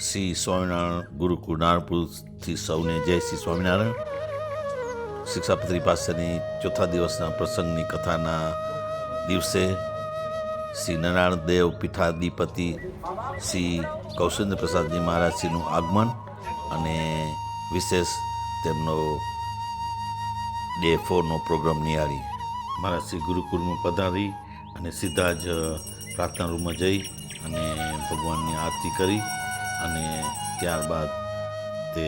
શ્રી સ્વામિનારાયણ ગુરુકુળ નારણપુરથી સૌને જય શ્રી સ્વામિનારાયણ. શિક્ષાપત્રી પાસેની ચોથા દિવસના પ્રસંગની કથાના દિવસે શ્રી નારાયણ દેવ પીઠાધિપતિ શ્રી કૌશેન્દ્ર પ્રસાદજી મહારાજશ્રીનું આગમન અને વિશેષ તેમનો ડે 4નો પ્રોગ્રામ નિહાળી મહારાજ શ્રી ગુરુકુળમાં પધારી અને સીધા જ પ્રાર્થના રૂમમાં જઈ અને ભગવાનની આરતી કરી અને ત્યારબાદ તે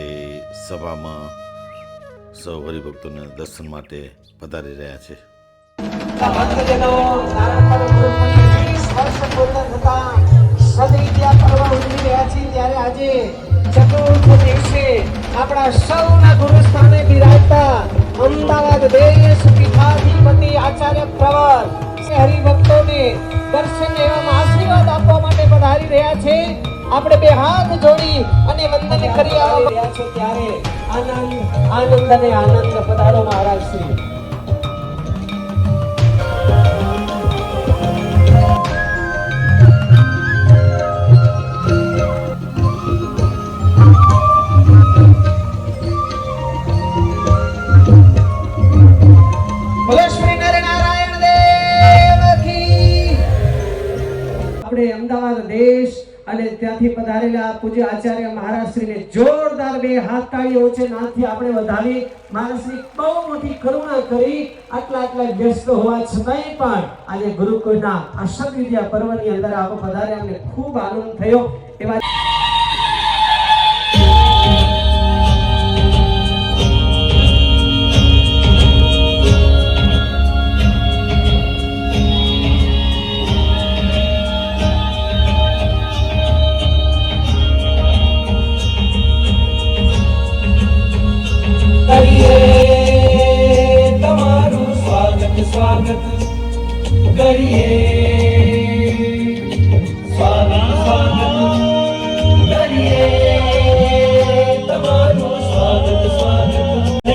સભામાં સૌ હરિભક્તોને દર્શન માટે પધારી રહ્યા છે. આપણા સૌના ગુરુસ્થાને બિરાજતા અમદાવાદ દેશ પીઠાધિપતિ આચાર્ય પ્રવર હરિભક્તોને દર્શન એવા આશીર્વાદ આપવા માટે પધારી રહ્યા છે. આપણે બે હાથ જોડી અને વંદન કરી રહ્યા છે ત્યારે આનંદ અને આનંદ પધારો મહારાજ શ્રી. અમદાવાદ દેશ અને ત્યાંથી પધારેલા પૂજ્ય આચાર્ય મહારાજશ્રીને જોરદાર બે હાથ તાળીઓ છે નાથી આપણે વધાવી. મહારાજશ્રી બહુ મોટી કરુણા કરી આટલા વ્યસ્ત હોવા છતાંય પણ આજે ગુરુકુળના આ સદવિદ્યા પર્વની અંદર આપ પધાર્યા, અમને ખૂબ આનંદ થયો. એવા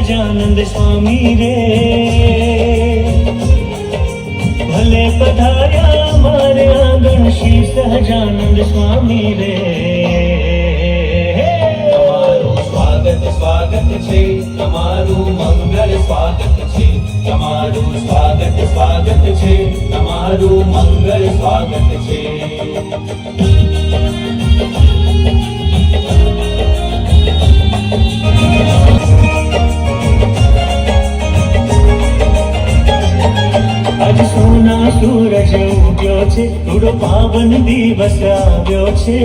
સહજાનંદ સ્વામી રે ભલે પધાર્યા મારે આંગણ શ્રી સહજાનંદ સ્વામી રે. તમારું સ્વાગત છે, તમારું મંગળ સ્વાગત છે, તમારું સ્વાગત છે, તમારું મંગળ સ્વાગત છે. આજ સોના સૂરજ ઉગ્યો છે, થોડો પાવન દિવસ આવ્યો છે.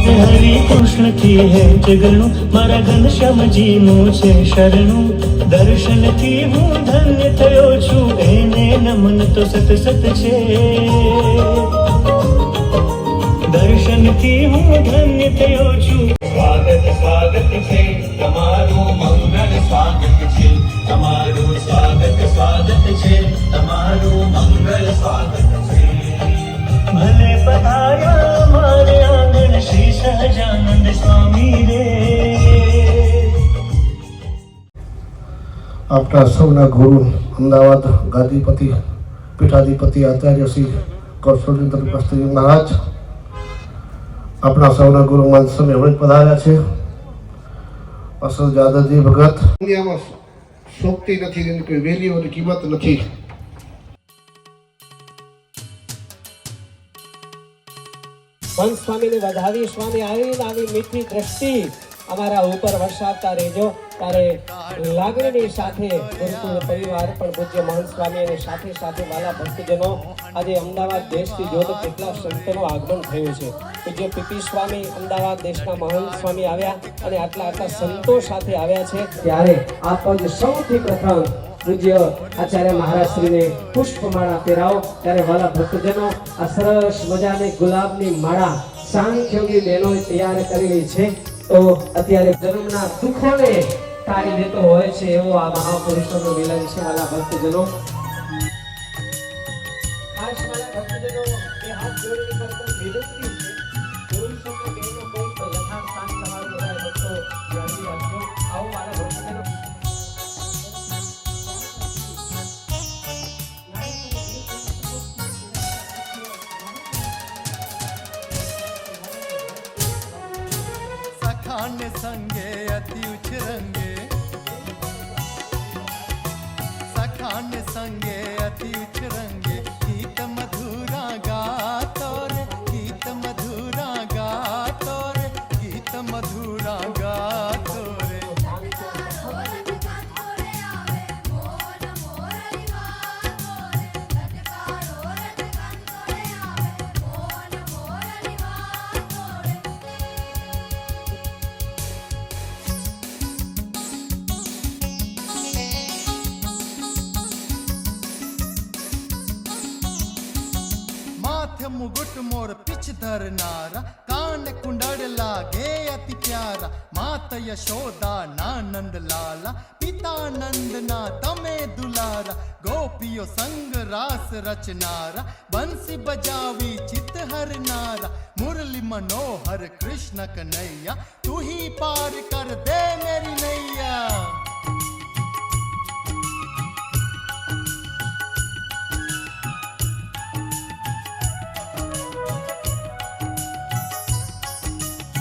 હરિ કૃષ્ણ થી હે જગણું મારા ઘનશ્યામજીનું છે શરણું. દર્શનથી હું ધન્ય થયો છું, એને નમન તો સત છે. દર્શનથી હું ધન્ય થયો છું. સ્વાગત છે, તમારું મંગળ સ્વાગત છે, તમારું સ્વાગત છે, તમારું મંગળ સ્વાગત છે. ભલે પધાર્યા મારે આંગણ શ્રી સહજાનંદ સ્વામી રે. આપણા સૌના ગુરુ અમદાવાદ ગાદીપતિ પીઠાધિપતિ આચાર્ય શ્રી કૌશલેન્દ્ર પ્રસાદજી મહારાજ આપણા સૌના ગુરુ મંચ સમય હવે પધાર્યા છે. અસલ જાદવજી ભગત દુનિયામાં શોભતી નથી, એની કોઈ વેલ્યુની કિંમત નથી. પંચ સ્વામીને વધાવી સ્વામી આવી મીઠી દ્રષ્ટિ અમારા ઉપર વરસાવતા રહેજો. ત્યારે લાગણીની સાથે ગુરુકુળ પરિવાર પણ પૂજ્ય મહંત સ્વામી અને સાથે વાલા ભક્તજનો આજે અમદાવાદ દેશથી જો તો કેટલા સંતોનું આગમન થયું છે. પૂજ્ય પીપી સ્વામી અમદાવાદ દેશના મહંત સ્વામી આવ્યા અને આટલા સંતો સાથે આવ્યા છે. ત્યારે આપ જ સૌથી પ્રથમ પૂજ્ય આચાર્ય મહારાજશ્રીને પુષ્પમાળા પહેરાવો. ત્યારે વાલા ભક્તજનો આ સરસ મજાની ગુલાબની માળા સાંખ્યોગી બહેનોએ તૈયાર કરેલી છે. તો અત્યારે જન્મના દુઃખોને ટાળી દેતો હોય છે એવો આ મહાપુરુષોનું મિલન છે. વાલા ભક્તજનો ખાસ વાલા ભક્તજનો એ હાથ જોડીને કરતા વિનંતી છે, પુરુષોનો બહેનો કોઈ તો યથાસ્થાન તમારું બધા ભક્તો જાળવી રાખજો. આવો વાલા ભક્તજનો. સખાને સંગે અતિ ઉછરંગે સખાને સંગે અતિ ઉછરંગે ગીત મધુરા ગાતો રે ગીત મધુરા ગાતો રે ગીત મધુરા ગાતો રે माथे मुगुट मोर पिछ धरनारा कान कुंडल लागे अति प्यारा मात यशोदा ना नंद लाला पिता नंद ना तमे दुलारा गोपियो संग रास रचनारा बंसी बजावी चित हरनारा मुरली मनोहर कृष्ण कन्हैया तू ही पार कर दे मेरी नैया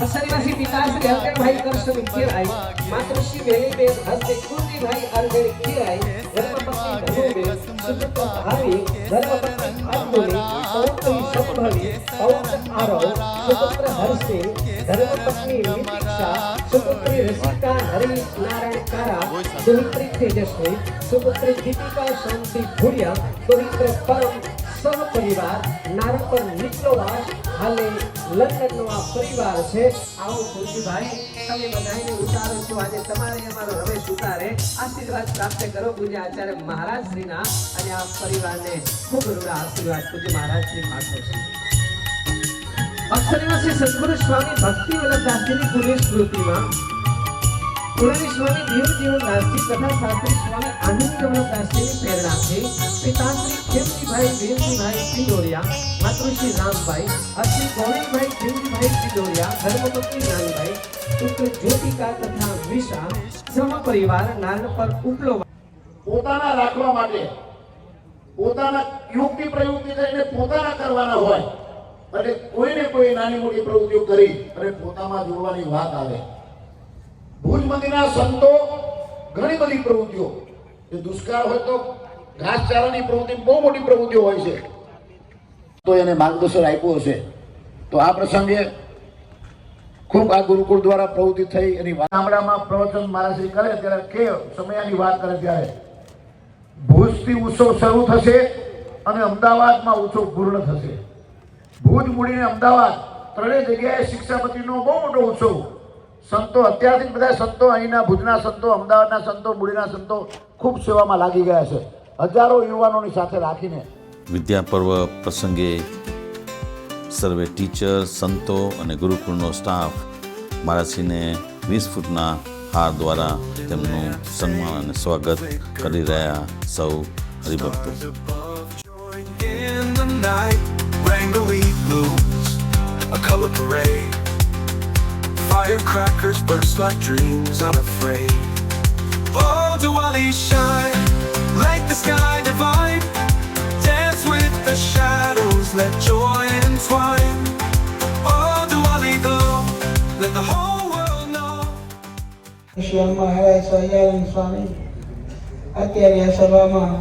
અસરવાસી પિતાશ્રી હરકરભાઈ કરશન ખીરાઈ માતૃશ્રી વેલીબેન હસ્તે કુંતીભાઈ અરગણ ખીરાઈ ધર્મપત્ની ધનુબેન સુપુત્ર ભાવી ધર્મપત્ની અર્જુની પૌત્રી સંભવી પૌત્ર આરવ સુપુત્ર હર્ષિલ ધર્મપત્ની વિતિક્ષા સુપુત્રી રસિકા હરીશ નારાયણ કારા સુમિત્રી તેજસ્વી સુપુત્રી દીપિકા શાંતિ ભુડિયા પવિત્ર પરમ સહપરિવાર નારણ પર નિકલોવાસ હાલે લંડનનો આ પરિવાર છે. આવો કુંતીભાઈ તમે બધાને ઉતારો છો આજે તમારે અમારો રમેશ ઉતારે આશીર્વાદ પ્રાપ્ત કરો પૂજ્ય આચાર્ય મહારાજ શ્રીના અને આ પરિવારને ખૂબ રૂડા આશીર્વાદ પૂજ્ય મહારાજ શ્રી પાઠવો છે. અક્ષરવાસી સદગુરુ સ્વામી ભક્તિ વલ્લભદાસજીની પુણ્ય સ્મૃતિમાં પુરાણી સ્વામી દેવજીવન દાસજી તથા શાસ્ત્રી સ્વામી આનંદ વલ્લભદાસજીની પ્રેરણાથી પિતાશ્રી ખેમજીભાઈ વેલજીભાઈ પિંડોરિયા માતૃશ્રી રામભાઈ અશ્રી ગૌરીભાઈ ખેમજીભાઈ પિંડોરિયા ધર્મપત્ની નાનભાઈ પુત્ર જ્યોતિકા તથા વિશા સહપરિવાર નારણ પર ઉપલો પોતાના રાખવા માટે પોતાના યુક્તિ પ્રયુક્તિ કરીને પોતાના કરવાના હોય એટલે કોઈને કોઈ નાની મોટી પ્રવૃત્તિઓ કરી અને પોતામાં જોડવાની વાત આવે. ભુજ મંદિરના સંતો ઘણી બધી પ્રવૃત્તિઓ એ દુષ્કાળ હોય તો ઘાસચારાની પ્રવૃત્તિ બહુ મોટી પ્રવૃત્તિઓ હોય છે તો એને માર્ગદર્શન આપ્યું હશે. તો આ પ્રસંગે ખૂબ આ ગુરુકુળ દ્વારા પ્રવૃત્તિ થઈ એની ગામડામાં પ્રવચન મહારાજશ્રી કરે ત્યારે કે સમયની વાત કરે ત્યારે ભુજથી ઉત્સવ શરૂ થશે અને અમદાવાદમાં ઉત્સવ પૂર્ણ થશે. ભુજ મૂડીને અમદાવાદ ત્રણેય જગ્યાએ શિક્ષાપતિનો બહુ મોટો ઉત્સવ સંતો અત્યારથી બધા સંતો અહીંના ભુજના સંતો અમદાવાદના સંતો મૂડીના સંતો ખૂબ સેવામાં લાગી ગયા છે હજારો યુવાનોની સાથે રાખીને. વિદ્યા પર્વ પ્રસંગે સર્વે ટીચર સંતો અને ગુરુકુળનો સ્ટાફ મહારાજશ્રીને 20 ફૂટના હાર દ્વારા તેમનું સન્માન અને સ્વાગત કરી રહ્યા સૌ હરિભક્તો. Firecrackers burst like dreams unafraid. Oh, Diwali shine like the sky divine. Dance with the shadows, let joy entwine. Oh, Diwali glow, let the whole world know. ઈશ્વર મહારાજ સહજાનંદ સ્વામી અત્યારે આ સભામાં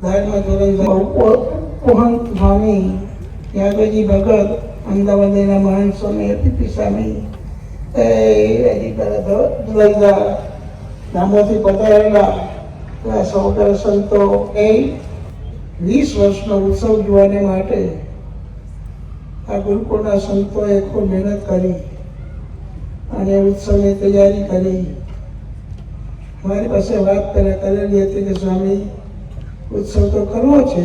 ધર્મ ધુરંધર મહંત સ્વામી યાદવજી ભગત અમદાવાદના મહાન સ્વામી અતિથિ સ્વામી નામોથી પધારેલા સૌદર સંતો એ 20 વર્ષનો ઉત્સવ જોવાને માટે આ ગુરુકુળના સંતોએ ખૂબ મહેનત કરી અને ઉત્સવની તૈયારી કરી. મારી પાસે વાત કરેલી હતી કે સ્વામી ઉત્સવ તો કરવો છે.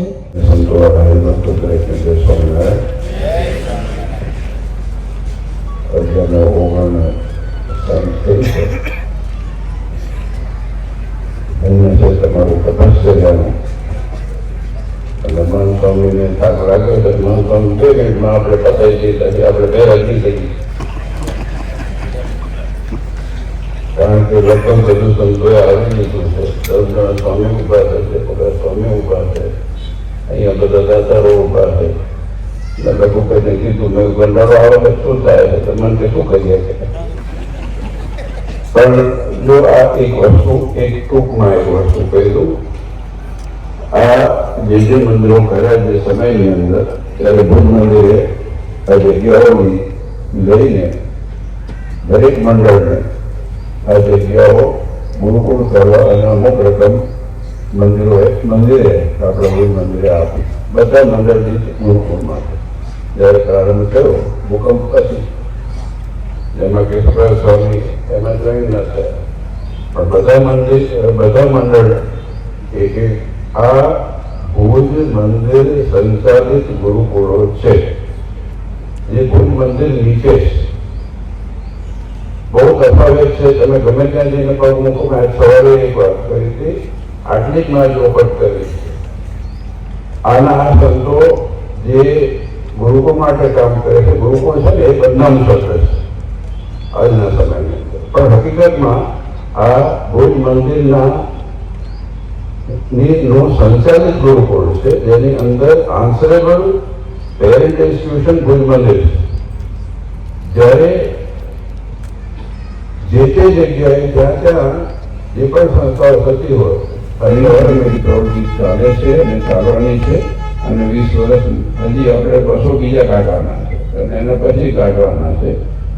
તમારું તપસ્ય જાણો એટલે મન સ્વામીને થાક લાગે તો મન સ્વામી કે આપણે પતાવી દઈએ ત્યાંથી આપણે બેરાજી કરીએ કારણ કે લગભગ બધું સંતોએ આવી લીધું છે. 10 જણા સ્વામી ઉભા થશે, બધા સ્વામી ઉભા છે, અહીંયા બધા દાતારો ઉભા છે એટલે લઘુ કઈ મને કીધું મેં ગંડાળો આવે તો શું થાય છે તો મને કે શું કરીએ પણ જો આ એક વસ્તુ એક ટૂંકમાં એક વસ્તુ કહી દઉં આ જે મંદિરો કર્યા જે સમયની અંદર ત્યારે ભુજ મંદિરે આ જગ્યાઓ લઈને દરેક મંડળને આ જગ્યાઓ ગુરુકુળ કરવા અને અમુક રકમ મંદિરે આપણા ભુજ મંદિરે આપી બધા મંડળની ગુરુકુળ માટે જ્યારે પ્રારંભ થયો ભૂકંપ પછી જેમાં કેશવરાજ સ્વામી એમાં જોઈન ન થયા પણ બધા મંડળ એક આ ભુજ મંદિર સંચાલિત ગુરુકુળો છે જે ભુજ મંદિર નીચે બહુ તફાવત છે. તમે ગમે ત્યાં જઈને પગ મૂકો. મેં સવારે એક વાત કરી હતી, આટલી જ મેં ચોખટ કરી છે. આના આ સંતો જે ગુરુકુળ માટે કામ કરે છે, ગુરુકુળ છે ને એ બદનામ સત્ર છે આજના સમયની અંદર, પણ હકીકતમાં આ ભુજ મંદિરના નું સંચાલિત ગુરુકુળ છે જેની અંદર આન્સરેબલ પેરેન્ટ ઇન્સ્ટિટ્યુશન ભુજ મંદિર છે. જ્યારે જે તે જગ્યાએ જ્યાં ત્યાં જે પણ સંસ્થાઓ થતી હોય પરિવારની પ્રવૃત્તિ ચાલે છે અને ચાલવાની છે અને 20 વર્ષ હજી આપણે બસો બીજા કાઢવાના છે અને એના પછી કાઢવાના છે.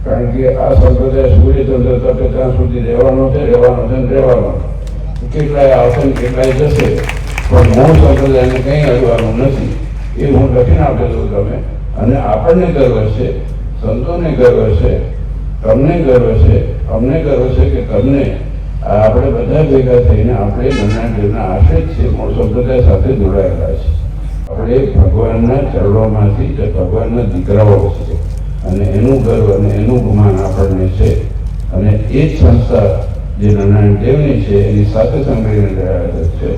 કારણ કે આ સંપ્રદાય સૂર્યચંદ્ર તપે ત્યાં સુધી રહેવાનો છે ને રહેવાનો. કેટલાય આવશે ને કેટલાય જશે, પણ મૂળ સંપ્રદાયને કંઈ અડવાનું નથી એ હું લખીને આપી દઉં તમે. અને આપણને ગર્વ છે, સંતોને ગર્વ છે, તમને ગર્વ છે, અમને ગર્વ છે કે તમને આપણે બધા ભેગા થઈને આપણે નારાયણ દેવના આશ્રિત છે, મૂળ સંપ્રદાય સાથે જોડાયેલા છે. આપણે ભગવાનના ચરણોમાંથી ભગવાનના દીકરાઓ છે અને એનું ગર્વ અને એનું ગુમાન આપણને છે. અને એ જ સંસ્થા જે નારાયણ દેવની છે એની સાથે સંકળાઈને રહ્યા છે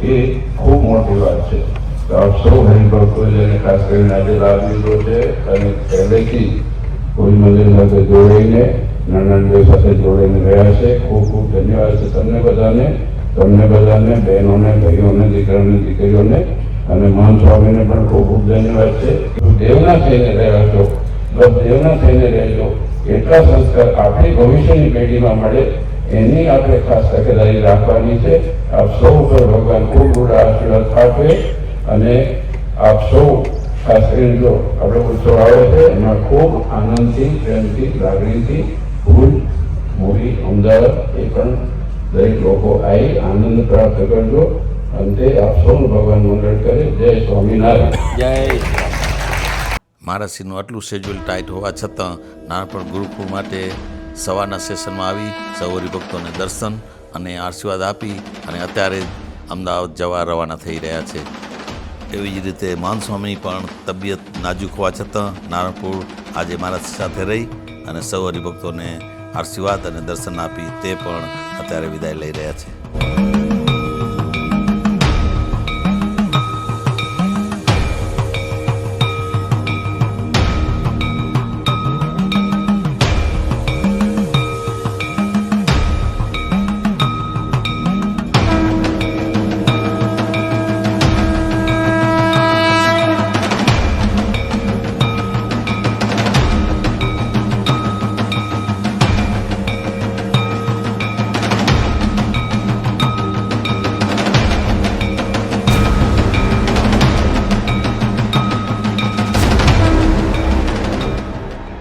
એ ખૂબ મોટી વાત છે. તો આપ સૌ હરિભક્તો જેને ખાસ કરીને આજે લાભ લીધો છે અને પહેલેથી કોઈ મંદિર સાથે જોડાઈને નારાયણ દેવ સાથે જોડાઈને રહ્યા છે, ખૂબ ખૂબ ધન્યવાદ છે તમને બધાને, બહેનોને, ભાઈઓને, દીકરાઓને, દીકરીઓને અને મહાન સ્વામીને પણ ખૂબ ખૂબ ધન્યવાદ છે. દેવના થઈને રહ્યા છો, બસ દેવના થઈને રહેજો. એટલા સંસ્કાર આપણી ભવિષ્યની પેઢીમાં મળે એની આપણે ખાસ તકેદારી રાખવાની છે. આપ સૌ ઉપર ભગવાન ખૂબ ગુડા આશીર્વાદ આપે અને આપ સૌ ખાસ કરીને જો આપણે ઉત્સવ આવે છે એમાં ખૂબ આનંદથી, પ્રેમથી, લાગણીથી ભુજ, મોરી, અમદાવાદ એ પણ દરેક લોકો આવી આનંદ પ્રાપ્ત કરજો. અંતે આપ સૌનું ભગવાન મંગળ કરે. જય સ્વામિનારાયણ. મહારાજશ્રીનું આટલું શેડ્યુલ ટાઈટ હોવા છતાં નાનપણ ગુરુકુળ માટે સવારના સેશનમાં આવી સૌ હરિભક્તોને દર્શન અને આશીર્વાદ આપી અને અત્યારે અમદાવાદ જવા રવાના થઈ રહ્યા છે. એવી જ રીતે મહાન સ્વામીની પણ તબિયત નાજુક હોવા છતાં નારણપુર આજે મહારાજ સાથે રહી અને સૌ હરિભક્તોને આશીર્વાદ અને દર્શન આપી તે પણ અત્યારે વિદાય લઈ રહ્યા છે.